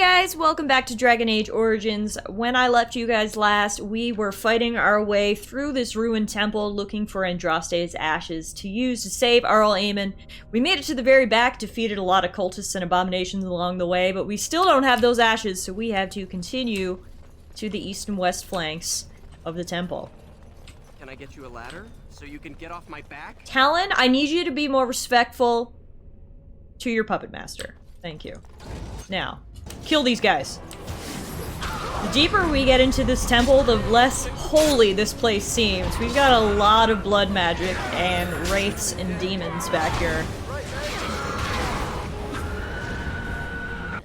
guys, welcome back to Dragon Age Origins. When I left you guys last, we were fighting our way through this ruined temple looking for Andraste's ashes to use to save Arl Aemon. We made it to the very back, defeated a lot of cultists and abominations along the way, but we still don't have those ashes, so we have to continue to the east and west flanks of the temple. Can I get you a ladder so you can get off my back? Talon, I need you to be more respectful to your puppet master. Thank you. Now, kill these guys. The deeper we get into this temple, the less holy this place seems. We've got a lot of blood magic and wraiths and demons back here.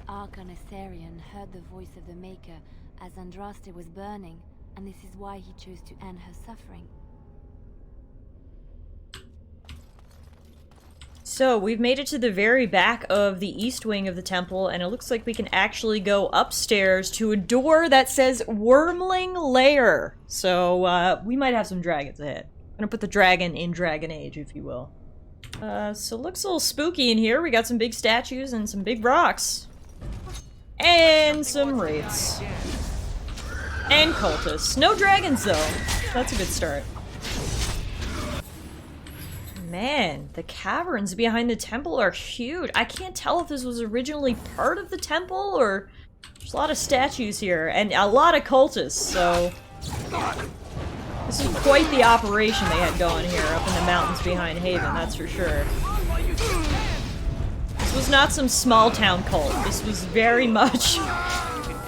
Arcanitharian heard the voice of the Maker as Andraste was burning, and this is why he chose to end her suffering. So, we've made it to the very back of the east wing of the temple, and it looks like we can actually go upstairs to a door that says Wormling Lair. So, we might have some dragons ahead. I'm gonna put the dragon in Dragon Age, if you will. So it looks a little spooky in here. We got some big statues and some big rocks. And some wraiths. And cultists. No dragons, though. That's a good start. Man, the caverns behind the temple are huge. I can't tell if this was originally part of the temple or there's a lot of statues here and a lot of cultists, so this is quite the operation they had going here up in the mountains behind Haven, that's for sure. This was not some small town cult. This was very much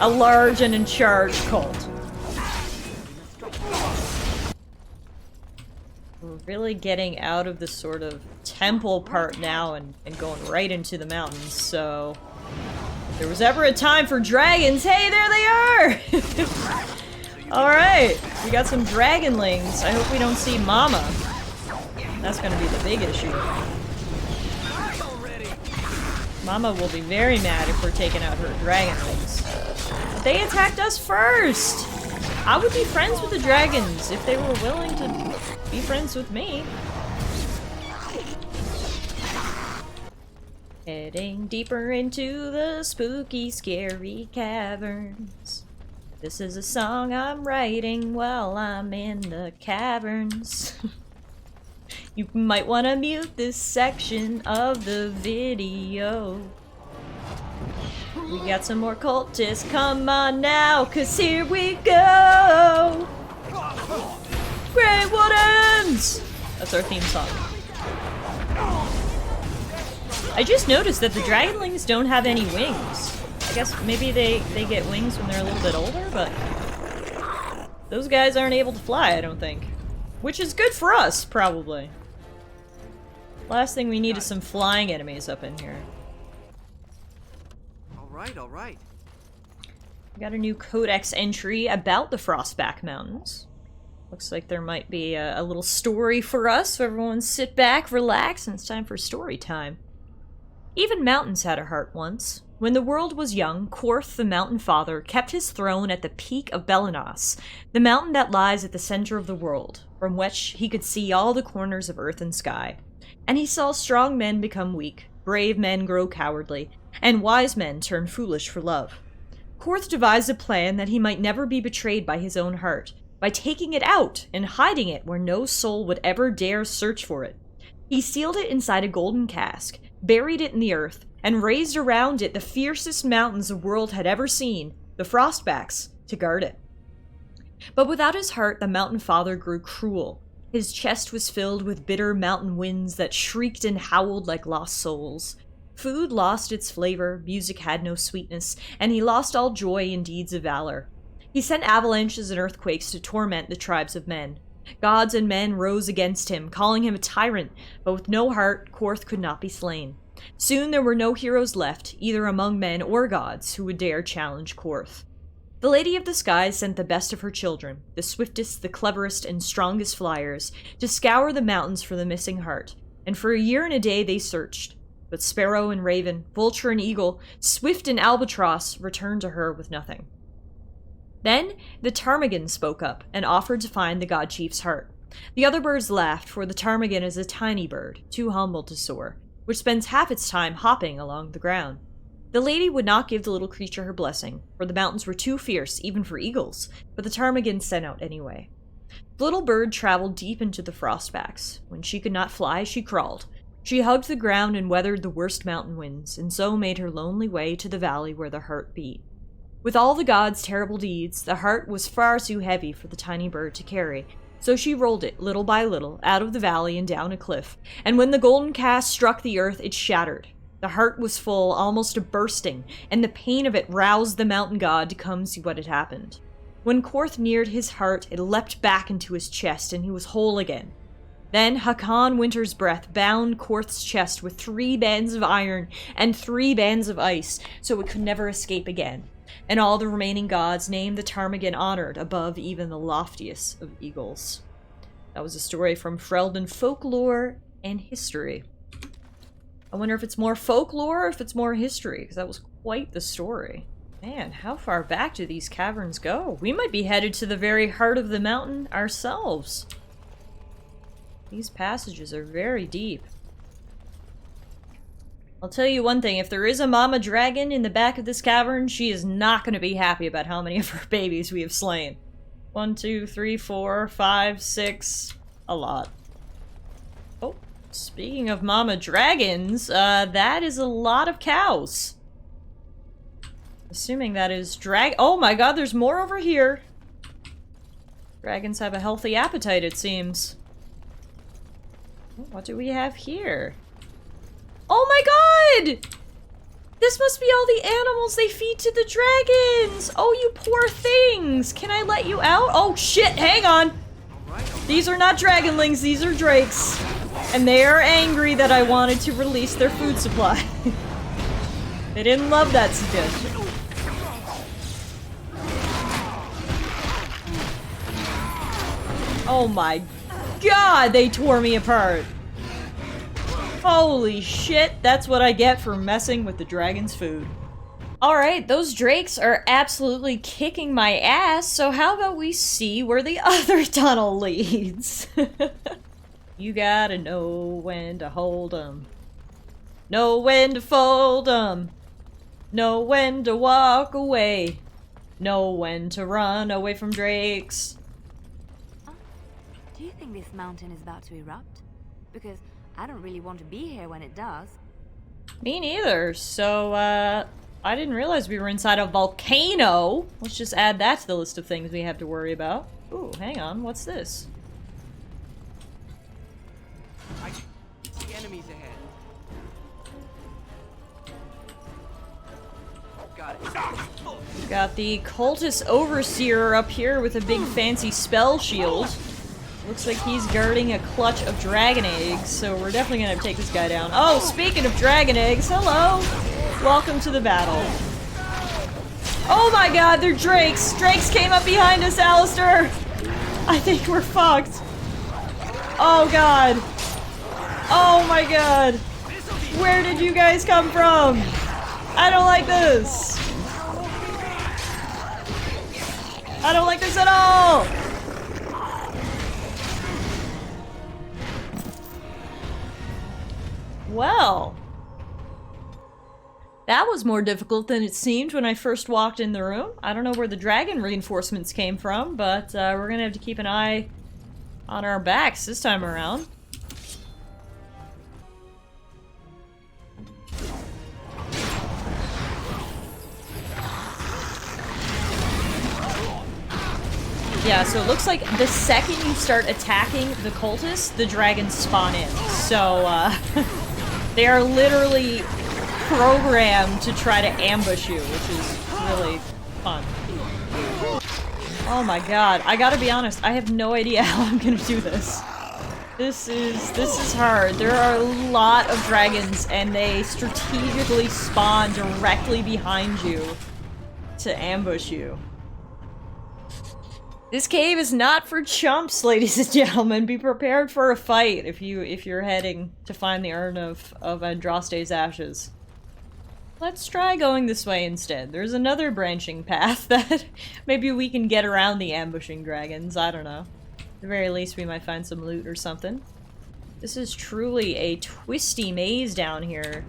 a large and in charge cult. We're really getting out of the sort of temple part now and going right into the mountains, so if there was ever a time for dragons, hey, there they are! Alright, we got some dragonlings. I hope we don't see Mama. That's gonna be the big issue. Mama will be very mad if we're taking out her dragonlings. But they attacked us first! I would be friends with the dragons if they were willing to be friends with me. Heading deeper into the spooky, scary caverns. This is a song I'm writing while I'm in the caverns. You might want to mute this section of the video. We got some more cultists, come on now, cause here we go! Grey Woodens! That's our theme song. I just noticed that the dragonlings don't have any wings. I guess maybe they get wings when they're a little bit older, but those guys aren't able to fly, I don't think. Which is good for us, probably. Last thing we need is some flying enemies up in here. Alright. We got a new codex entry about the Frostback Mountains. Looks like there might be a little story for us, so everyone sit back, relax, and it's time for story time. Even mountains had a heart once. When the world was young, Quarth, the Mountain Father, kept his throne at the peak of Belenos, the mountain that lies at the center of the world, from which he could see all the corners of earth and sky. And he saw strong men become weak, brave men grow cowardly, and wise men turn foolish for love. Quarth devised a plan that he might never be betrayed by his own heart, by taking it out and hiding it where no soul would ever dare search for it. He sealed it inside a golden cask, buried it in the earth, and raised around it the fiercest mountains the world had ever seen, the Frostbacks, to guard it. But without his heart, the Mountain Father grew cruel. His chest was filled with bitter mountain winds that shrieked and howled like lost souls. Food lost its flavor, music had no sweetness, and he lost all joy in deeds of valor. He sent avalanches and earthquakes to torment the tribes of men. Gods and men rose against him, calling him a tyrant, but with no heart, Quarth could not be slain. Soon there were no heroes left, either among men or gods, who would dare challenge Quarth. The Lady of the Skies sent the best of her children, the swiftest, the cleverest, and strongest flyers, to scour the mountains for the missing heart, and for a year and a day they searched. But Sparrow and Raven, Vulture and Eagle, Swift and Albatross returned to her with nothing. Then the ptarmigan spoke up and offered to find the god chief's heart. The other birds laughed, for the ptarmigan is a tiny bird, too humble to soar, which spends half its time hopping along the ground. The lady would not give the little creature her blessing, for the mountains were too fierce, even for eagles, but the ptarmigan sent out anyway. The little bird traveled deep into the frostbacks. When she could not fly, she crawled. She hugged the ground and weathered the worst mountain winds, and so made her lonely way to the valley where the heart beat. With all the gods' terrible deeds, the heart was far too heavy for the tiny bird to carry, so she rolled it, little by little, out of the valley and down a cliff, and when the golden cast struck the earth, it shattered. The heart was full, almost to bursting, and the pain of it roused the mountain god to come see what had happened. When Korth neared his heart, it leapt back into his chest, and he was whole again. Then Hakon Winter's Breath bound Korth's chest with 3 bands of iron and 3 bands of ice, so it could never escape again. And all the remaining gods named the ptarmigan honored above even the loftiest of eagles. That was a story from Freldon Folklore and History. I wonder if it's more folklore or if it's more history, because that was quite the story. Man, how far back do these caverns go? We might be headed to the very heart of the mountain ourselves. These passages are very deep. I'll tell you one thing, if there is a mama dragon in the back of this cavern, she is not going to be happy about how many of her babies we have slain. 1, 2, 3, 4, 5, 6, a lot. Oh, speaking of mama dragons, that is a lot of cows. Assuming that is oh my god, there's more over here. Dragons have a healthy appetite, it seems. What do we have here? Oh my god! This must be all the animals they feed to the dragons! Oh, you poor things! Can I let you out? Oh shit, hang on! These are not dragonlings, these are drakes. And they are angry that I wanted to release their food supply. They didn't love that suggestion. Oh my god, they tore me apart! Holy shit, that's what I get for messing with the dragon's food. Alright, those drakes are absolutely kicking my ass, so how about we see where the other tunnel leads? You gotta know when to hold 'em. Know when to fold 'em. Know when to walk away. Know when to run away from drakes. Do you think this mountain is about to erupt? Because I don't really want to be here when it does. Me neither, so, I didn't realize we were inside a volcano. Let's just add that to the list of things we have to worry about. Ooh, hang on, what's this? I see enemies ahead. Got it. Got the cultist overseer up here with a big fancy spell shield. Looks like he's guarding a clutch of dragon eggs, so we're definitely gonna take this guy down. Oh, speaking of dragon eggs, hello! Welcome to the battle. Oh my god, they're drakes! Drakes came up behind us, Alistair! I think we're fucked. Oh god. Oh my god. Where did you guys come from? I don't like this. I don't like this at all! Well, that was more difficult than it seemed when I first walked in the room. I don't know where the dragon reinforcements came from, but we're gonna have to keep an eye on our backs this time around. Yeah, so it looks like the second you start attacking the cultists, the dragons spawn in. So, they are literally programmed to try to ambush you, which is really fun. Oh my god, I gotta be honest, I have no idea how I'm gonna do this. This is hard. There are a lot of dragons, and they strategically spawn directly behind you to ambush you. This cave is not for chumps, ladies and gentlemen. Be prepared for a fight if you're heading to find the urn of Andraste's ashes. Let's try going this way instead. There's another branching path that maybe we can get around the ambushing dragons. I don't know. At the very least, we might find some loot or something. This is truly a twisty maze down here.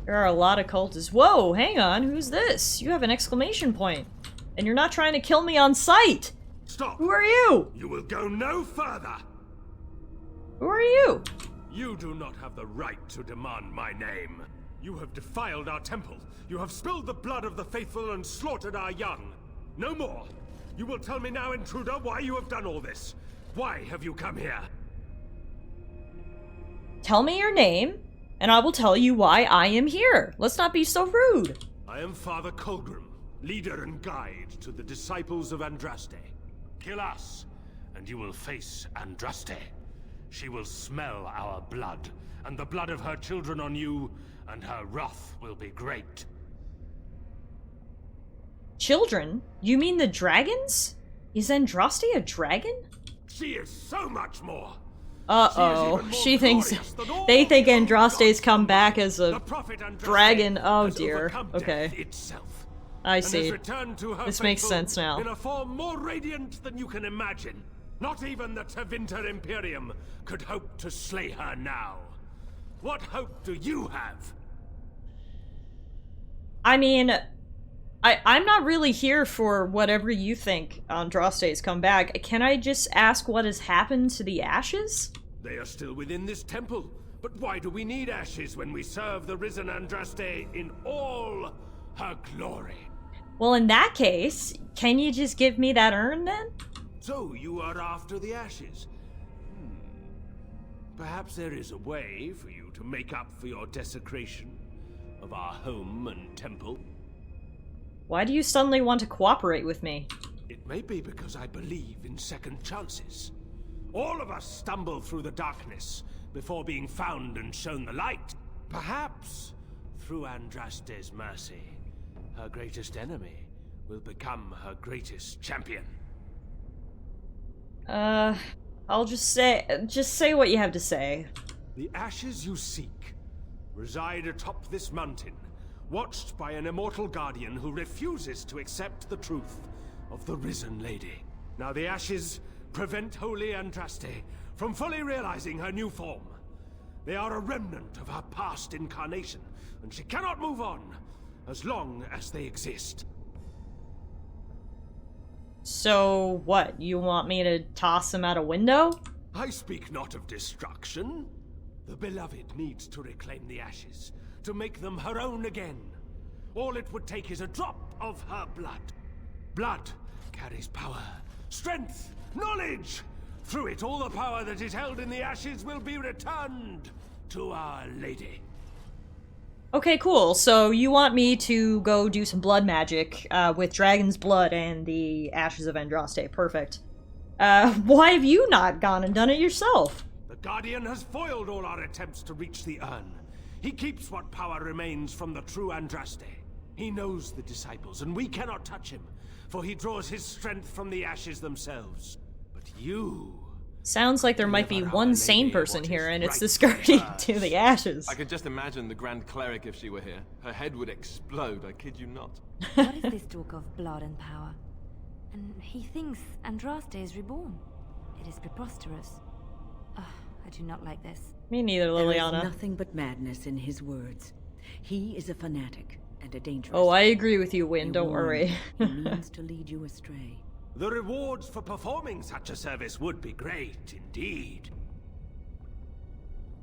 There are a lot of cultists. Whoa, hang on, who's this? You have an exclamation point. And you're not trying to kill me on sight! Stop! Who are you? You will go no further! Who are you? You do not have the right to demand my name. You have defiled our temple. You have spilled the blood of the faithful and slaughtered our young. No more! You will tell me now, intruder, why you have done all this. Why have you come here? Tell me your name, and I will tell you why I am here. Let's not be so rude. I am Father Colgrim, leader and guide to the disciples of Andraste. Kill us, and you will face Andraste. She will smell our blood, and the blood of her children on you, and her wrath will be great. Children? You mean the dragons? Is Andraste a dragon? She is so much more! Uh-oh. She thinks... They think Andraste's come back as a dragon. Oh dear. Okay. I see. This makes sense now. In a form more radiant than you can imagine. Not even the Tevinter Imperium could hope to slay her now. What hope do you have? I mean... I'm not really here for whatever you think Andraste's come back. Can I just ask what has happened to the ashes? They are still within this temple. But why do we need ashes when we serve the risen Andraste in all her glory? Well, in that case, can you just give me that urn then? So you are after the ashes? Perhaps there is a way for you to make up for your desecration of our home and temple. Why do you suddenly want to cooperate with me? It may be because I believe in second chances. All of us stumble through the darkness before being found and shown the light. Perhaps, through Andraste's mercy, her greatest enemy will become her greatest champion. I'll just say what you have to say. The ashes you seek reside atop this mountain, watched by an immortal guardian who refuses to accept the truth of the risen lady. Now the ashes prevent holy Andraste from fully realizing her new form. They are a remnant of her past incarnation, and she cannot move on as long as they exist. So, what? You want me to toss him out a window? I speak not of destruction. The beloved needs to reclaim the ashes, to make them her own again. All it would take is a drop of her blood. Blood carries power, strength, knowledge. Through it, all the power that is held in the ashes will be returned to Our Lady. Okay, cool. So you want me to go do some blood magic with dragon's blood and the ashes of Andraste. Perfect. Why have you not gone and done it yourself? The Guardian has foiled all our attempts to reach the urn. He keeps what power remains from the true Andraste. He knows the disciples, and we cannot touch him, for he draws his strength from the ashes themselves. But you... Sounds like there might be one sane person here, and it's this guardian to the ashes. I could just imagine the Grand Cleric if she were here. Her head would explode, I kid you not. What is this talk of blood and power? And he thinks Andraste is reborn. It is preposterous. I do not like this. Me neither, Liliana. There is nothing but madness in his words. He is a fanatic and a dangerous. Oh, I agree with you, Wynn. Don't worry. He means to lead you astray. The rewards for performing such a service would be great, indeed.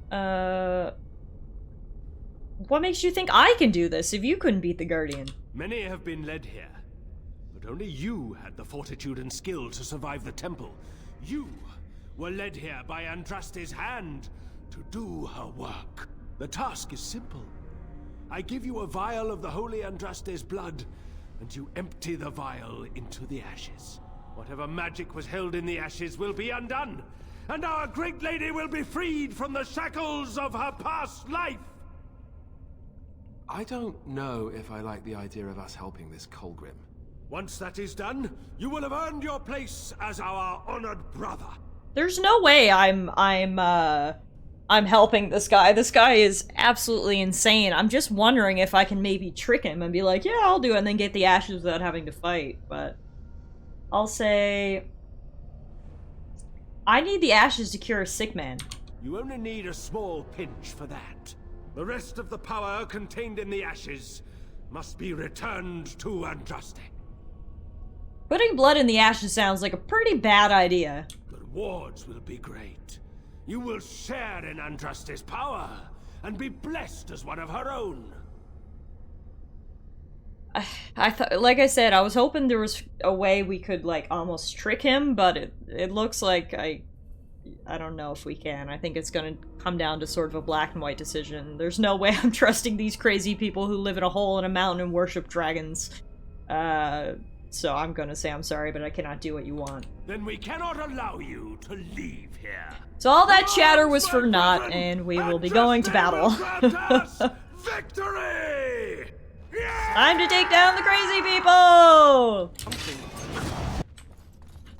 What makes you think I can do this if you couldn't beat the Guardian? Many have been led here, but only you had the fortitude and skill to survive the temple. You were led here by Andraste's hand to do her work. The task is simple. I give you a vial of the holy Andraste's blood, and you empty the vial into the ashes. Whatever magic was held in the ashes will be undone, and our great lady will be freed from the shackles of her past life! I don't know if I like the idea of us helping this Colgrim. Once that is done, you will have earned your place as our honored brother. There's no way I'm helping this guy. This guy is absolutely insane. I'm just wondering if I can maybe trick him and be like, yeah, I'll do it, and then get the ashes without having to fight, but... I'll say... I need the ashes to cure a sick man. You only need a small pinch for that. The rest of the power contained in the ashes must be returned to Andraste. Putting blood in the ashes sounds like a pretty bad idea. The rewards will be great. You will share in Andraste's power and be blessed as one of her own. I thought, like I said, I was hoping there was a way we could, like, almost trick him, but it looks like I don't know if we can. I think it's gonna come down to sort of a black and white decision. There's no way I'm trusting these crazy people who live in a hole in a mountain and worship dragons. So I'm gonna say I'm sorry, but I cannot do what you want. Then we cannot allow you to leave here. So all that chatter was for naught, and we will be going to battle. Victory! Yeah! Time to take down the crazy people!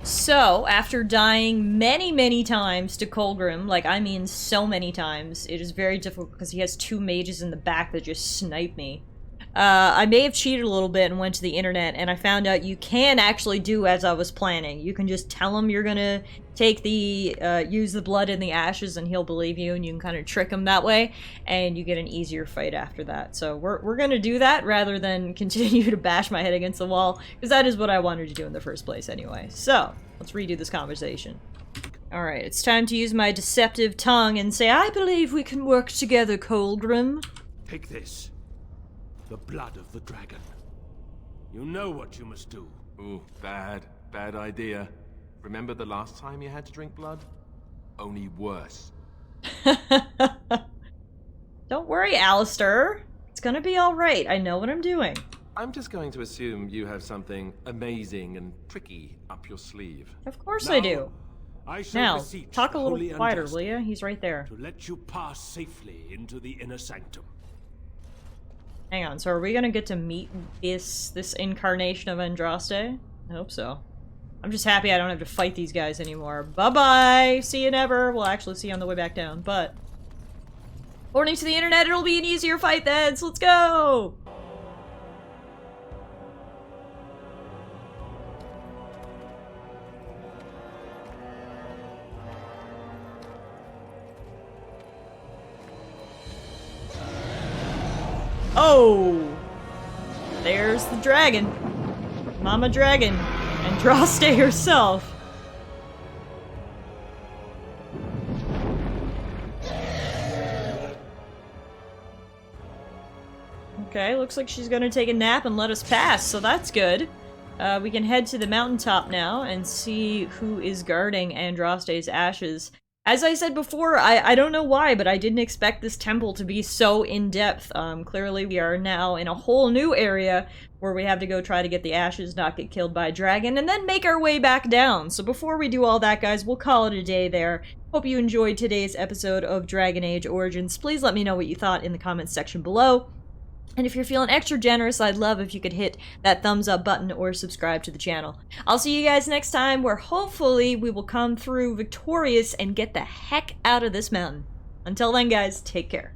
So, after dying many, many times to Colgrim, like, I mean so many times, it is very difficult because he has two mages in the back that just snipe me. I may have cheated a little bit and went to the internet, and I found out you can actually do as I was planning. You can just tell him you're gonna take the, use the blood in the ashes, and he'll believe you, and you can kind of trick him that way, and you get an easier fight after that. So we're gonna do that rather than continue to bash my head against the wall, because that is what I wanted to do in the first place anyway. So, let's redo this conversation. Alright, it's time to use my deceptive tongue and say, I believe we can work together, Colgrim. Take this. The blood of the dragon. You know what you must do. Ooh, bad idea. Remember the last time you had to drink blood? Only worse. Don't worry, Alistair. It's gonna be alright. I know what I'm doing. I'm just going to assume you have something amazing and tricky up your sleeve. Of course Now, I do. I shall Now, beseech talk a the little holy quieter, Andraste will ya? He's right there. to let you pass safely into the inner sanctum. Hang on, so are we gonna get to meet this incarnation of Andraste? I hope so. I'm just happy I don't have to fight these guys anymore. Bye-bye! See you never! We'll actually see you on the way back down, but... according to the internet, it'll be an easier fight then, so let's go! Oh! There's the dragon. Mama Dragon. Andraste herself. Okay, looks like she's gonna take a nap and let us pass, so that's good. We can head to the mountaintop now and see who is guarding Andraste's ashes. As I said before, I don't know why, but I didn't expect this temple to be so in-depth. Clearly we are now in a whole new area where we have to go try to get the ashes, not get killed by a dragon, and then make our way back down. So before we do all that, guys, we'll call it a day there. Hope you enjoyed today's episode of Dragon Age Origins. Please let me know what you thought in the comments section below. And if you're feeling extra generous, I'd love if you could hit that thumbs up button or subscribe to the channel. I'll see you guys next time, where hopefully we will come through victorious and get the heck out of this mountain. Until then, guys, take care.